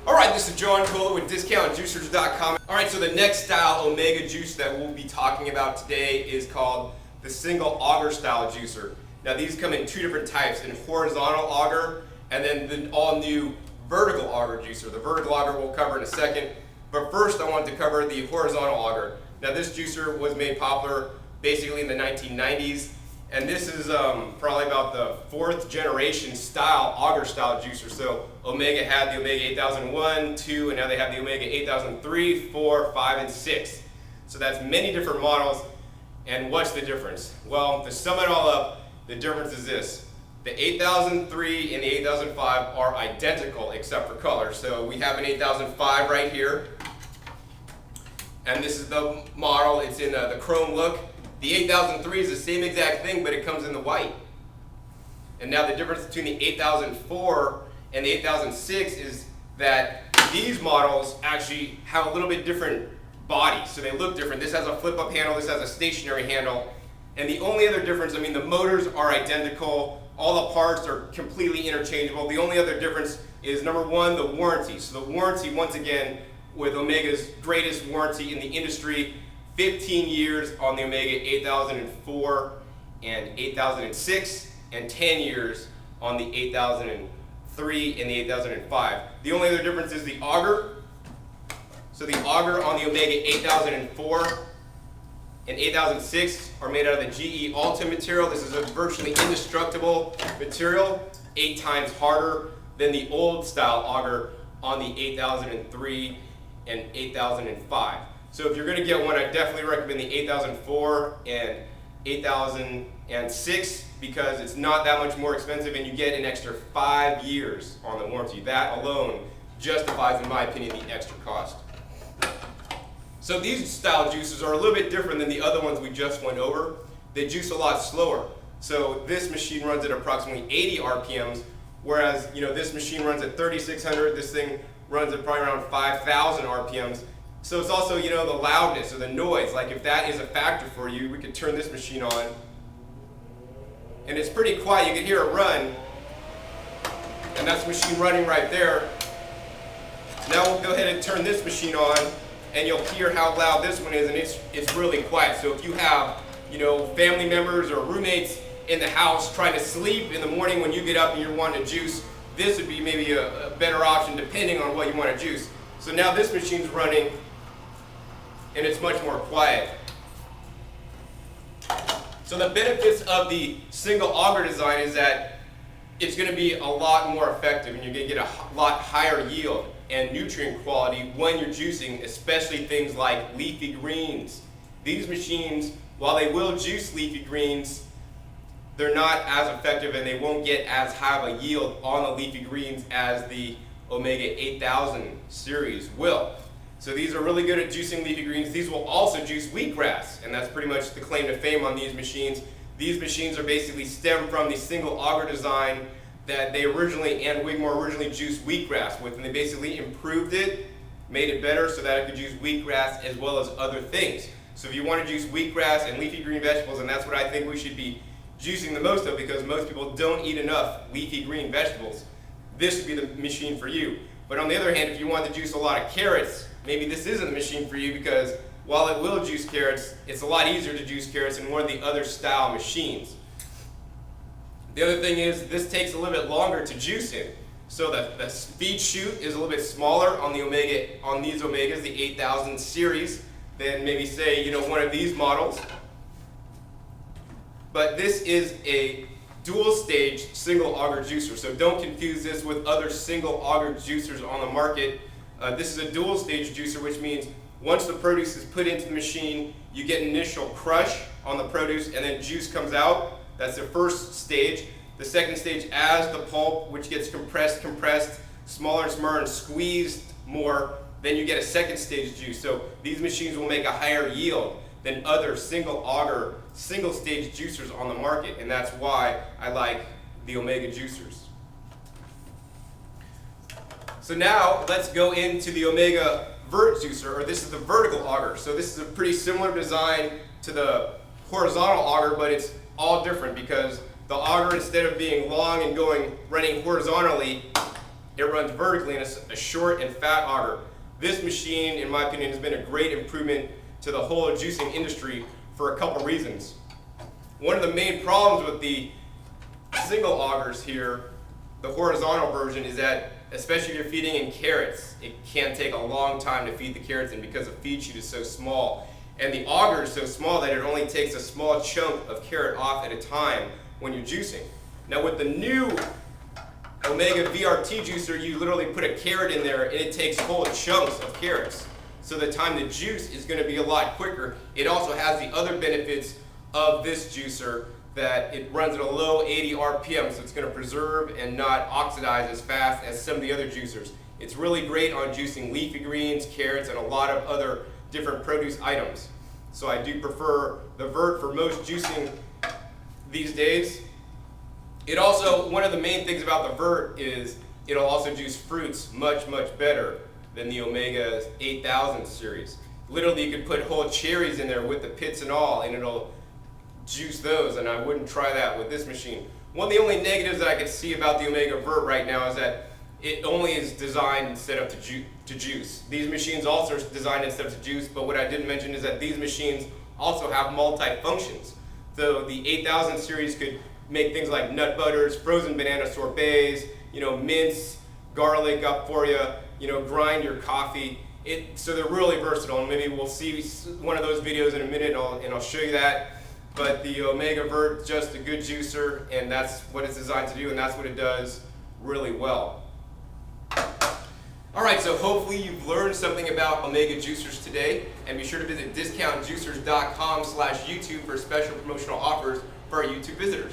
Alright, this is John Cola with DiscountJuicers.com. Alright, so the next style Omega juice that we'll be talking about today is called the single auger style juicer. Now these come in two different types, in horizontal auger and then the all new vertical auger juicer. The vertical auger we'll cover in a second, but first I want to cover the horizontal auger. Now this juicer was made popular basically in the 1990s, and this is probably about the fourth generation style auger style juicer. So Omega had the Omega 8001, 2, and now they have the Omega 8003, 4, 5, and 6. So that's many different models. And what's the difference? Well, to sum it all up, the difference is this. The 8003 and the 8005 are identical except for color. So we have an 8005 right here. And this is the model. It's in the chrome look. The 8003 is the same exact thing, but it comes in the white. And now the difference between the 8004 and the 8006 is that these models actually have a little bit different bodies, so they look different. This has a flip-up handle, this has a stationary handle. And the only other difference, I mean, the motors are identical, all the parts are completely interchangeable. The only other difference is, number one, the warranty. So the warranty, once again, with Omega's greatest warranty in the industry, 15 years on the Omega 8004 and 8006, and 10 years on the 8003 and the 8005. The only other difference is the auger. So the auger on the Omega 8004 and 8006 are made out of the GE Alta material. This is a virtually indestructible material, 8 times harder than the old style auger on the 8003 and 8005. So if you're going to get one, I definitely recommend the 8004 and 8006 because it's not that much more expensive and you get an extra 5 years on the warranty. That alone justifies, in my opinion, the extra cost. So these style juices are a little bit different than the other ones we just went over. They juice a lot slower. So this machine runs at approximately 80 RPMs, whereas this machine runs at 3600. This thing runs at probably around 5000 RPMs. So it's also, the loudness or the noise. Like if that is a factor for you, we could turn this machine on. And it's pretty quiet. You can hear it run. And that's the machine running right there. Now we'll go ahead and turn this machine on, and you'll hear how loud this one is, and it's really quiet. So if you have, family members or roommates in the house trying to sleep in the morning when you get up and you're wanting to juice, this would be maybe a better option depending on what you want to juice. So now this machine's running, and it's much more quiet. So the benefits of the single auger design is that it's going to be a lot more effective, and you're going to get a lot higher yield and nutrient quality when you're juicing, especially things like leafy greens. These machines, while they will juice leafy greens, they're not as effective and they won't get as high of a yield on the leafy greens as the Omega 8000 series will. So these are really good at juicing leafy greens. These will also juice wheatgrass, and that's pretty much the claim to fame on these machines. These machines are basically stemmed from the single auger design that they originally, and Wigmore originally juiced wheatgrass with, and they basically improved it, made it better so that it could juice wheatgrass as well as other things. So if you want to juice wheatgrass and leafy green vegetables, and that's what I think we should be juicing the most of because most people don't eat enough leafy green vegetables, this would be the machine for you. But on the other hand, if you want to juice a lot of carrots, maybe this isn't the machine for you because while it will juice carrots, it's a lot easier to juice carrots in one of the other style machines. The other thing is this takes a little bit longer to juice in. So the feed chute is a little bit smaller on these Omegas, the 8000 series, than maybe say one of these models. But this is a dual stage single auger juicer, so don't confuse this with other single auger juicers on the market. This is a dual stage juicer, which means once the produce is put into the machine, you get an initial crush on the produce and then juice comes out. That's the first stage. The second stage, as the pulp, which gets compressed, smaller and smaller and squeezed more, then you get a second stage juice. So these machines will make a higher yield than other single auger, single stage juicers on the market, and that's why I like the Omega juicers. So now let's go into the Omega Vert juicer, or this is the vertical auger. So this is a pretty similar design to the horizontal auger, but it's all different because the auger, instead of being long and running horizontally, It runs vertically in a short and fat auger. This machine, in my opinion, has been a great improvement to the whole juicing industry for a couple reasons. One of the main problems with the single augers here, the horizontal version, is that especially if you're feeding in carrots, it can take a long time to feed the carrots in because the feed chute is so small. And the auger is so small that it only takes a small chunk of carrot off at a time when you're juicing. Now with the new Omega VRT juicer, you literally put a carrot in there and it takes whole chunks of carrots. So the time to juice is going to be a lot quicker. It also has the other benefits of this juicer, that it runs at a low 80 RPM, so it's going to preserve and not oxidize as fast as some of the other juicers. It's really great on juicing leafy greens, carrots, and a lot of other different produce items. So I do prefer the Vert for most juicing these days. It also, one of the main things about the Vert is it'll also juice fruits much, much better than the Omega 8000 series. Literally, you could put whole cherries in there with the pits and all, and it'll juice those, and I wouldn't try that with this machine. One of the only negatives that I could see about the Omega Vert right now is that it only is designed instead of to juice. These machines also are designed instead of to juice, but what I didn't mention is that these machines also have multi-functions. So the 8000 series could make things like nut butters, frozen banana sorbets, mince garlic up for you, grind your coffee. So they're really versatile, and maybe we'll see one of those videos in a minute, and I'll show you that. But the Omega Vert is just a good juicer, and that's what it's designed to do, and that's what it does really well. Alright, so hopefully you've learned something about Omega juicers today, and be sure to visit discountjuicers.com/YouTube for special promotional offers for our YouTube visitors.